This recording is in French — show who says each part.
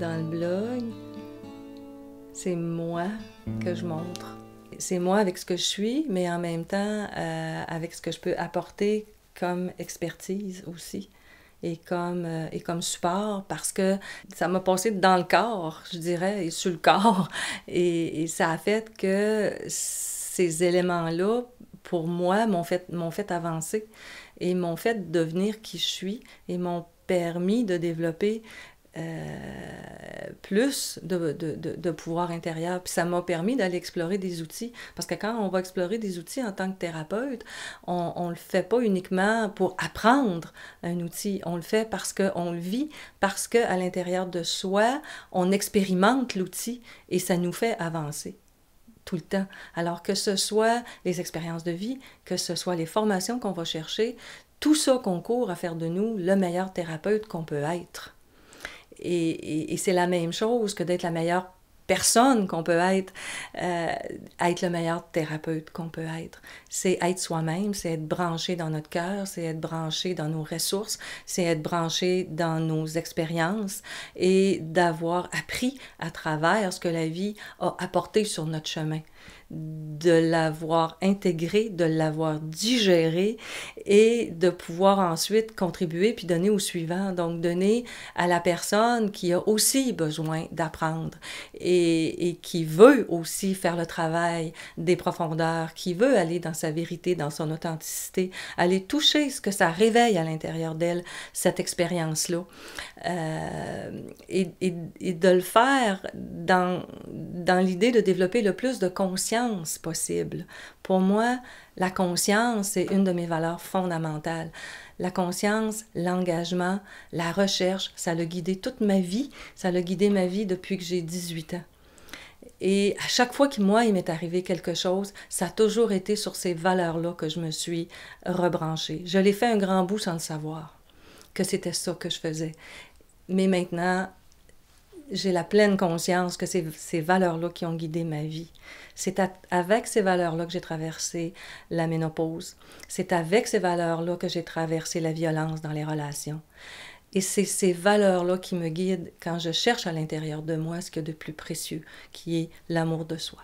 Speaker 1: dans le blog, c'est moi que je montre. C'est moi avec ce que je suis, mais en même temps avec ce que je peux apporter comme expertise aussi et comme support, parce que ça m'a passé dans le corps, je dirais, et sur le corps. Et ça a fait que ces éléments-là, pour moi, m'ont fait avancer et m'ont fait devenir qui je suis et m'ont permis de développer plus de pouvoir intérieur. Puis ça m'a permis d'aller explorer des outils. Parce que quand on va explorer des outils en tant que thérapeute, on le fait pas uniquement pour apprendre un outil. On le fait parce qu'on le vit, parce qu'à l'intérieur de soi, on expérimente l'outil et ça nous fait avancer tout le temps. Alors que ce soit les expériences de vie, que ce soit les formations qu'on va chercher, tout ça concourt à faire de nous le meilleur thérapeute qu'on peut être. Et c'est la même chose que d'être la meilleure personne qu'on peut être le meilleur thérapeute qu'on peut être. C'est être soi-même, c'est être branché dans notre cœur, c'est être branché dans nos ressources, c'est être branché dans nos expériences et d'avoir appris à travers ce que la vie a apporté sur notre chemin, de l'avoir intégré, de l'avoir digéré et de pouvoir ensuite contribuer puis donner au suivant. Donc, donner à la personne qui a aussi besoin d'apprendre et qui veut aussi faire le travail des profondeurs, qui veut aller dans sa vérité, dans son authenticité, aller toucher ce que ça réveille à l'intérieur d'elle, cette expérience-là. Et de le faire dans l'idée de développer le plus de conscience possible. Pour moi, la conscience, c'est une de mes valeurs fondamentales. La conscience, l'engagement, la recherche, ça a guidé toute ma vie. Ça a guidé ma vie depuis que j'ai 18 ans. Et à chaque fois qu'il m'est arrivé quelque chose, ça a toujours été sur ces valeurs-là que je me suis rebranchée. Je l'ai fait un grand bout sans le savoir, que c'était ça que je faisais. Mais maintenant, j'ai la pleine conscience que c'est ces valeurs-là qui ont guidé ma vie. C'est avec ces valeurs-là que j'ai traversé la ménopause. C'est avec ces valeurs-là que j'ai traversé la violence dans les relations. Et c'est ces valeurs-là qui me guident quand je cherche à l'intérieur de moi ce qu'il y a de plus précieux, qui est l'amour de soi.